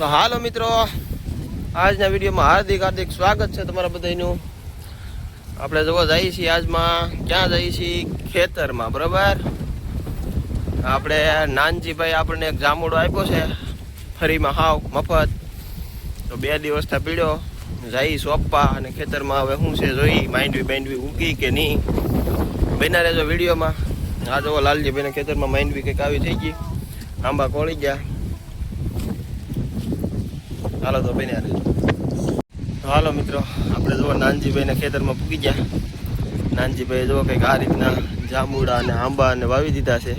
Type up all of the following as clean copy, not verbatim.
હાલો મિત્રો, આજના વિડીયોમાં હાર્દિક સ્વાગત છે તમારા બધાનું. આપણે જોવા જઈએ છીએ આજમાં ક્યાં જઈએ છીએ? ખેતરમાં. બરાબર, આપણે નાનજીભાઈ આપણને એક જામુડો આપ્યો છે ફરીમાં હાવ મફત. તો 2 દિવસથી પીડ્યો જઈ સોંપવા અને ખેતરમાં હવે શું છે જોઈ માંડવી ઉગી કે નહીં. બના રહેજો વિડીયોમાં. આ જોવો લાલજીભાઈને ખેતરમાં માંડવી કંઈક આવી થઈ ગઈ, આંબા કોળી ગયા. હાલો તો બન્યા રહેજો. હાલો મિત્રો, આપણે જો નાનજીભાઈને ખેતરમાં પૂગી ગયા. નાનજીભાઈ જો કંઈક આ રીતના જાંબુડા અને આંબા અને વાવી દીધા છે.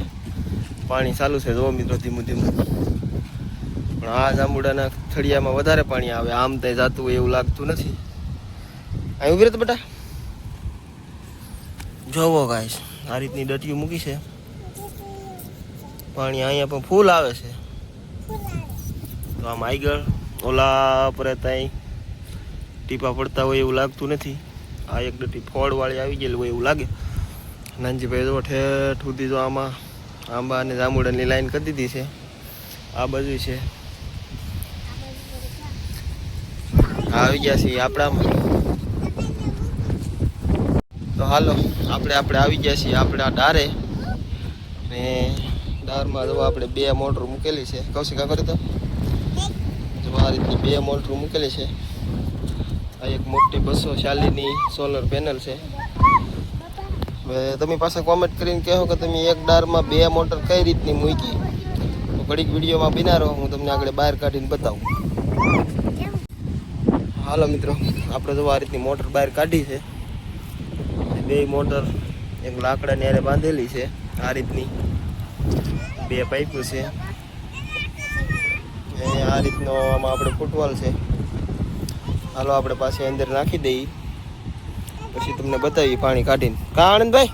પાણી ચાલુ છે જો મિત્રો, ધીમું ધીમું. પણ આ જાંબુડાના થળિયામાં વધારે પાણી આવે, આમ ત્યાં જાતું હોય એવું લાગતું નથી. અહીં ઉભી રહે તો બેટા, જોવો ગાઈસ આ રીતની ડટીઓ મૂકી છે. પાણી અહીંયા પણ ફૂલ આવે છે. તો આમ આગળ ઓલા પર ત્યાં ટીપા પડતા હોય એવું લાગતું નથી. આ એક ડટી ફોડવાળી આવી ગયેલી હોય એવું લાગે. નાનજીભાઈ જો ઠેઠ સુધી જો આમાં આંબા અને જાંબુડાની લાઈન કરી દીધી છે. આ બાજુ છે, આવી ગયા છીએ આપણામાં. તો હાલો આપણે આવી ગયા છીએ આપણે આ ડારે. ને ડારમાં જો આપણે 2 મોટર મૂકેલી છે. કૌશિક કા કરે તો આ રીતની 2 મોટર મૂકેલી છે. આ એક મોટી 240ની સોલર પેનલ છે. હવે તમે પાસે કોમેન્ટ કરીને કહો કે તમે એક ડારમાં 2 મોટર કઈ રીતની મૂકી. તો ઘડીક વિડીયોમાં બિના રહો, હું તમને આગળ બહાર કાઢીને બતાવું. હાલો મિત્રો, આપણે જો આ રીતની મોટર બહાર કાઢી છે. 2 મોટર એક લાકડાની હારે બાંધેલી છે. આ રીતની 2 પાઇપો છે. આ રીતનો આમાં આપણે ફૂટવાલ છે. હાલો આપણે પાસે અંદર નાખી દઈએ, પછી તમને બતાવીએ પાણી કાઢીને. કા આનંદભાઈ?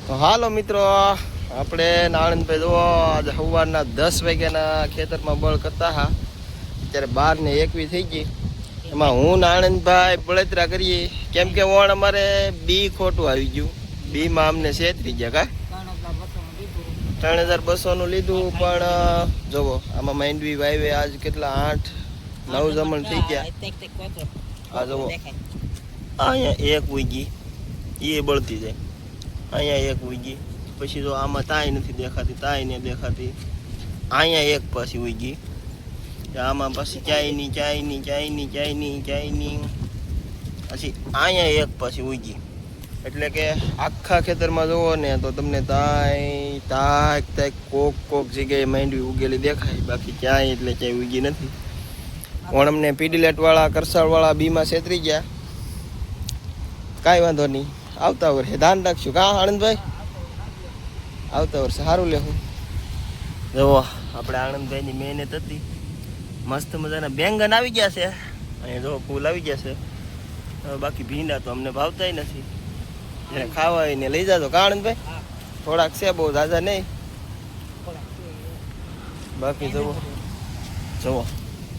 તો હાલો મિત્રો, આપણે આનંદભાઈ જુઓ આજે સવારના 10 વાગ્યાના ખેતરમાં બળ કરતા હા. અત્યારે 12:21 થઈ ગઈ. એમાં હું આનંદભાઈ બળતરા કરીએ, કેમ કે વણ અમારે બી ખોટું આવી ગયું. બીમાં અમને છેતરી ગયા. કા 3200 લીધું, પણ જોવો આમાં માંડવી વાવે આજ કેટલા 8-9 જમણ થઈ ગયા. આ જોવો અહીંયા એક ઉગી, એ બળતી જાય. અહીંયા એક ઉગી, પછી જો આમાં તાય નથી દેખાતી, તાય ને દેખાતી. અહીંયા એક પછી ઉગી, આમાં પછી ક્યાંયની પછી અહીંયા એક પછી ઉગી. એટલે કે આખા ખેતરમાં જોવો ને તો તમને તાય કોક જગ્યાએ માંડવી ઉગેલી દેખાય, બાકી ક્યાંય એટલે ક્યાંય ઉગી નથી. પણ અમને પીડીલેટવાળા કરસાળવાળા બીમાં છેતરી ગયા. કાંઈ વાંધો નહીં, આવતા વર્ષે ધ્યાન રાખશું. કાં આનંદભાઈ? આવતા વર્ષે સારું લેવું. જુઓ આપણે આનંદભાઈની મહેનત હતી. મસ્ત મજાના બેંગન આવી ગયા છે. અહીંયા જો ફૂલ આવી ગયા છે. બાકી ભીંડા તો અમને ભાવતાય નથી. એને ખાવા ને લઈ જાજો. કા આનંદભાઈ? થોડાક છે, બહુ ઝાઝા નહીં. બાકી જુઓ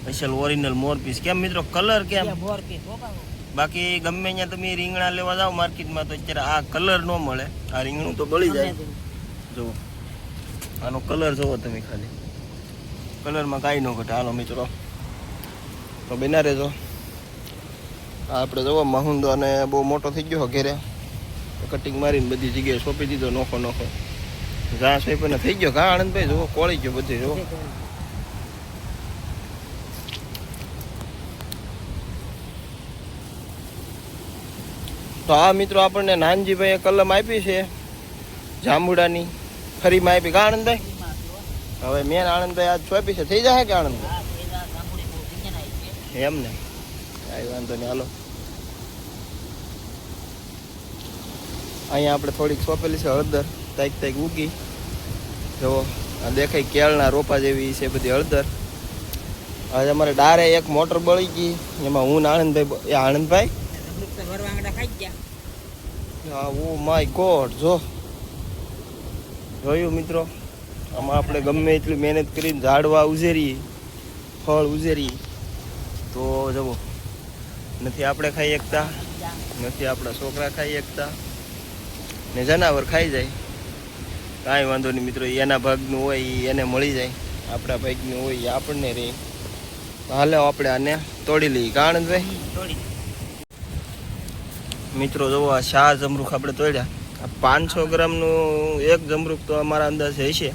સ્પેશિયલ ઓરિજિનલ મોરપીસ. કેમ મિત્રો કલર કેમ? બાકી ગમે ત્યાં તમે રીંગણા લેવા જાઓ માર્કેટમાં તો અત્યારે આ કલર ન મળે. આ રીંગણું તો બળી જાય. જુઓ આનો કલર જુઓ તમે, ખાલી કલરમાં કાંઈ ન ઘટે. હાલો મિત્રો તો બના રહેજો. આપણે જુઓ મહુંદો અને બહુ મોટો થઈ ગયો ઘેરે, કટિંગ મારીને બધી જગ્યાએ સોંપી દીધો. નોખો ઘાસ સોંપીને થઈ ગયો. ઘા આનંદભાઈ જુઓ કોળી ગયો બધી. જુઓ તો આ મિત્રો આપણને નાનજીભાઈએ કલમ આપી છે જાંબુડાની, ફરીમાં આપી. કા આનંદભાઈ? હવે મેન આનંદભાઈ આજ સોંપી છે, થઈ જાય કે આનંદભાઈ? એમ ને, કાંઈ વાંધો નહીં. હાલો અહીંયા આપણે થોડીક સોંપેલી છે હળદર, તાઈક ઉગી. જો આ દેખાય કેળના રોપા જેવી છે બધી હળદર. આજે અમારે ડારે એક મોટર બળી ગઈ, એમાં હું Anandbhai. Anandbhai oh my God, જોયું મિત્રો, આમાં આપણે ગમે એટલી મહેનત કરીને ઝાડવા ઉઝેરી, ફળ ઉઝેરી, તો જવો નથી આપણે ખાઈ શકતા, નથી આપણા છોકરા ખાઈ શકતા, ને જનાવર ખાઈ જાય. કાંઈ વાંધો નહીં મિત્રો, એના ભાગનું હોય એને મળી જાય. આપણા ભાઈકનું હોય એ આપણને રહી. હાલે આપણે આને તોડી લઈએ. કારણ ભાઈ મિત્રો જોવો આ શાહ જમરૂખ આપણે તોડ્યા. 500 ગ્રામનું એક જમરૂખ તો અમારા અંદાજે હશે.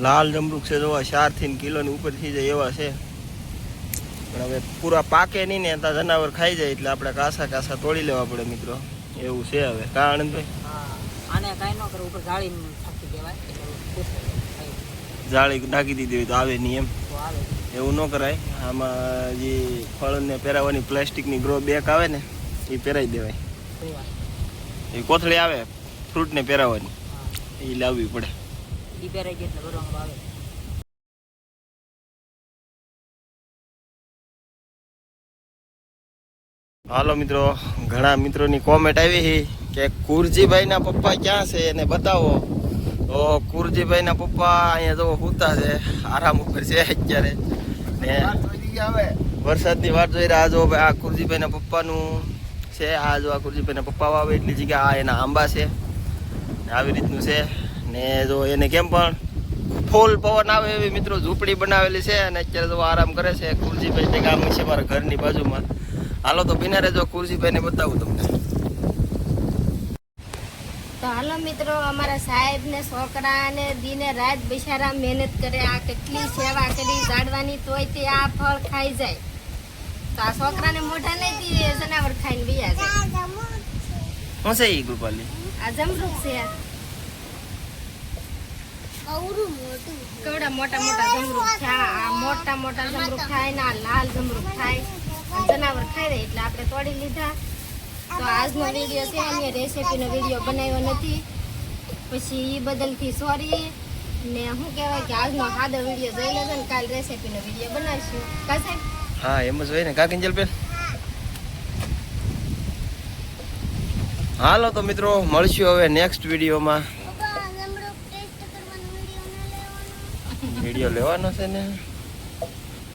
લાલ જમરૂખ છે જોવા 4 થી કિલોની ઉપર થઈ જાય એવા છે. પણ હવે પૂરા પાકે નહીં ને ત્યાં જનાવર ખાઈ જાય એટલે આપણે કાસા તોડી લેવા પડે મિત્રો. એવું છે હવે કા આનંદભાઈ? આને કાંઈ ન કરે, ઉપર જાળી નાખી દેવાય. જાળી નાખી દીધી હોય તો આવે નહીં એમ? તો આવે. એવું ન કરાય. આમાં જે ફળને પહેરાવવાની પ્લાસ્ટિકની ગ્રો બેગ આવે ને એ પહેરાવી દેવાય. એ કોથળી આવે ફ્રૂટને પહેરાવવાની, એ લાવવી પડે. એ પહેરાઈ ગઈ એટલે ભરવામાં આવે. હાલો મિત્રો, ઘણા મિત્રોની કોમેન્ટ આવી છે કે કુરજીભાઈના પપ્પા ક્યાં છે એને બતાવો. તો કુરજીભાઈના પપ્પા અહીંયા જો સૂતા છે, આરામ ઉપર છે અત્યારે ને વરસાદની વાત જોઈ રહ્યા. જો આ કુરજીભાઈના પપ્પાનું છે. આ જો આ કુરજીભાઈના પપ્પા આવે એટલી જગ્યા આ એના આંબા છે. આવી રીતનું છે ને જો એને કેમ પણ ફૂલ પવન આવે એવી મિત્રો ઝૂંપડી બનાવેલી છે અને અત્યારે જો આરામ કરે છે. કુરજીભાઈ તે ગામ છે મારા ઘરની બાજુમાં. હાલો તો બિના રેજો, કુરજીભાઈને બતાવું તમને. તો હાલો મિત્રો, અમારા સાહેબ ને છોકરા ને દીને રાત બિચારા મહેનત કરે, આ કેટલી સેવા કરી ઝાડવાની, તોય તે આ ફળ ખાઈ જાય. તો આ છોકરાને મોઢા નહીં દી જનાવર ખાઈને બીયા જાય. શું છે ઈ ગોપાલી? આ જમરૂખ છે. કેવડા મોટા મોટા જમરૂખ થયા. આ મોટા મોટા જમરૂખ થાય ને આ લાલ જમરૂખ થાય. જનાવર ખાઈ રહે એટલે આપણે તોડી લીધા. તો આજનો વિડીયો છે અમે રેસીપીનો વિડીયો બનાવ્યો નથી, પછી એ બદલથી સોરી. ને શું કહેવાય કે આજનો સાદો વિડીયો જોઈ લેજો ને કાલ રેસીપીનો વિડીયો બનાવીશું. કા સાહેબ? હા એમ જ હોય ને કા કિંજલબેન? હાલો તો મિત્રો મળશું હવે નેક્સ્ટ વિડીયોમાં. વિડીયો લેવાનો છે ને.